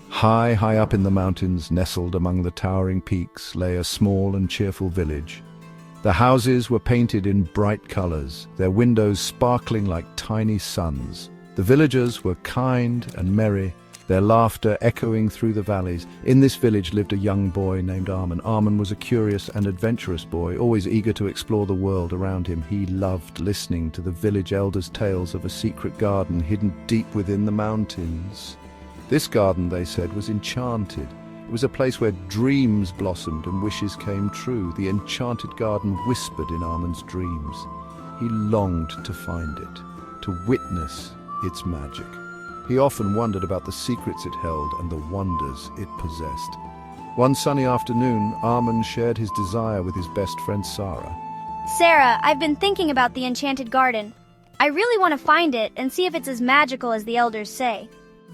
High, high up in the mountains, nestled among the towering peaks, lay a small and cheerful village. The houses were painted in bright colors, their windows sparkling like tiny suns. The villagers were kind and merry, their laughter echoing through the valleys. In this village lived a young boy named Arman. Arman was a curious and adventurous boy, always eager to explore the world around him. He loved listening to the village elders' tales of a secret garden hidden deep within the mountains. This garden, they said, was enchanted. It was a place where dreams blossomed and wishes came true. The enchanted garden whispered in Arman's dreams. He longed to find it, to witness its magic. He often wondered about the secrets it held and the wonders it possessed. One sunny afternoon, Arman shared his desire with his best friend Sarah. Sarah, I've been thinking about the enchanted garden. I really want to find it and see if it's as magical as the elders say.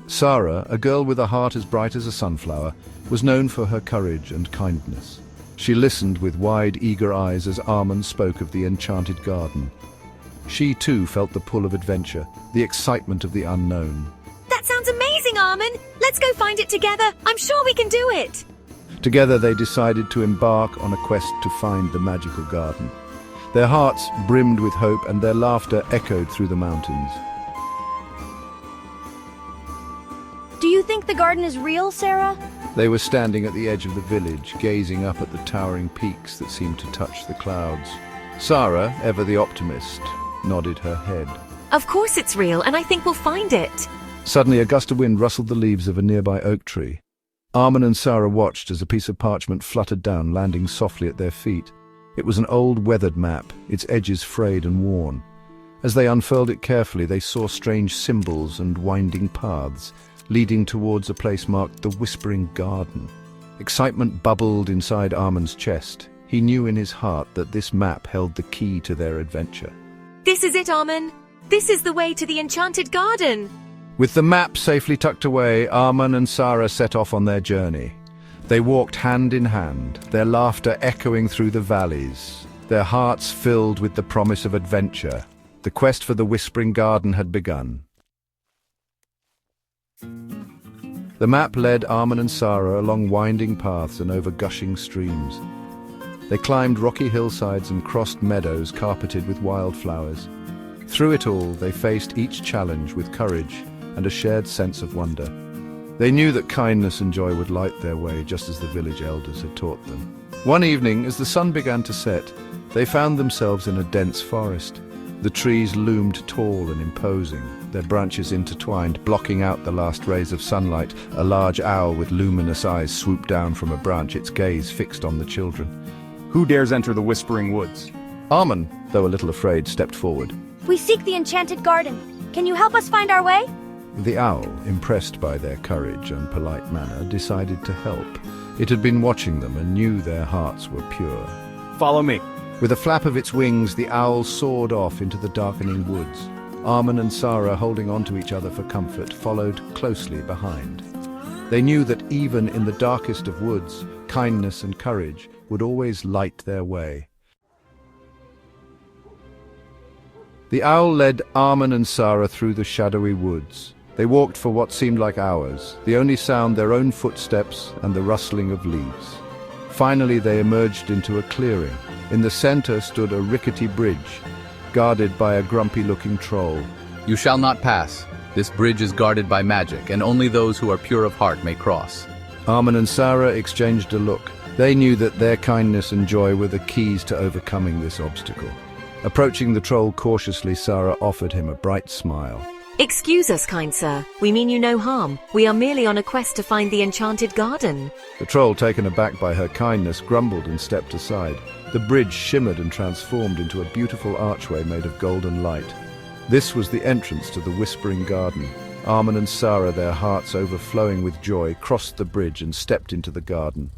Sarah, a girl with a heart as bright as a sunflower, was known for her courage and kindness. She listened with wide, eager eyes as Arman spoke of the enchanted garden. She too felt the pull of adventure, the excitement of the unknown. That sounds amazing, Arman! Let's go find it together! I'm sure we can do it! Together they decided to embark on a quest to find the magical garden. Their hearts brimmed with hope and their laughter echoed through the mountains. Do you think the garden is real, Sarah? They were standing at the edge of the village, gazing up at the towering peaks that seemed to touch the clouds. Sarah, ever the optimist, nodded her head. Of course it's real, and I think we'll find it. Suddenly, a gust of wind rustled the leaves of a nearby oak tree. Arman and Sarah watched as a piece of parchment fluttered down, landing softly at their feet. It was an old, weathered map, its edges frayed and worn. As they unfurled it carefully, they saw strange symbols and winding paths, leading towards a place marked the Whispering Garden. Excitement bubbled inside Arman's chest. He knew in his heart that this map held the key to their adventure. This is it, Arman! This is the way to the enchanted garden! With the map safely tucked away, Arman and Sarah set off on their journey. They walked hand in hand, their laughter echoing through the valleys, their hearts filled with the promise of adventure. The quest for the Whispering Garden had begun. The map led Arman and Sarah along winding paths and over gushing streams. They climbed rocky hillsides and crossed meadows carpeted with wildflowers. Through it all, they faced each challenge with courage and a shared sense of wonder. They knew that kindness and joy would light their way, just as the village elders had taught them. One evening, as the sun began to set, they found themselves in a dense forest. The trees loomed tall and imposing, their branches intertwined, blocking out the last rays of sunlight. A large owl with luminous eyes swooped down from a branch, its gaze fixed on the children. Who dares enter the Whispering Woods? Arman, though a little afraid, stepped forward. We seek the enchanted garden. Can you help us find our way? The owl, impressed by their courage and polite manner, decided to help. It had been watching them and knew their hearts were pure. Follow me. With a flap of its wings, the owl soared off into the darkening woods. Arman and Sarah, holding on to each other for comfort, followed closely behind. They knew that even in the darkest of woods, kindness and courage would always light their way. The owl led Arman and Sarah through the shadowy woods. They walked for what seemed like hours, the only sound their own footsteps and the rustling of leaves. Finally, they emerged into a clearing. In the center stood a rickety bridge, guarded by a grumpy-looking troll. You shall not pass. This bridge is guarded by magic, and only those who are pure of heart may cross. Arman and Sarah exchanged a look. They knew that their kindness and joy were the keys to overcoming this obstacle. Approaching the troll cautiously, Sarah offered him a bright smile. Excuse us, kind sir. We mean you no harm. We are merely on a quest to find the enchanted garden. The troll, taken aback by her kindness, grumbled and stepped aside. The bridge shimmered and transformed into a beautiful archway made of golden light. This was the entrance to the Whispering Garden. Arman and Sarah, their hearts overflowing with joy, crossed the bridge and stepped into the garden.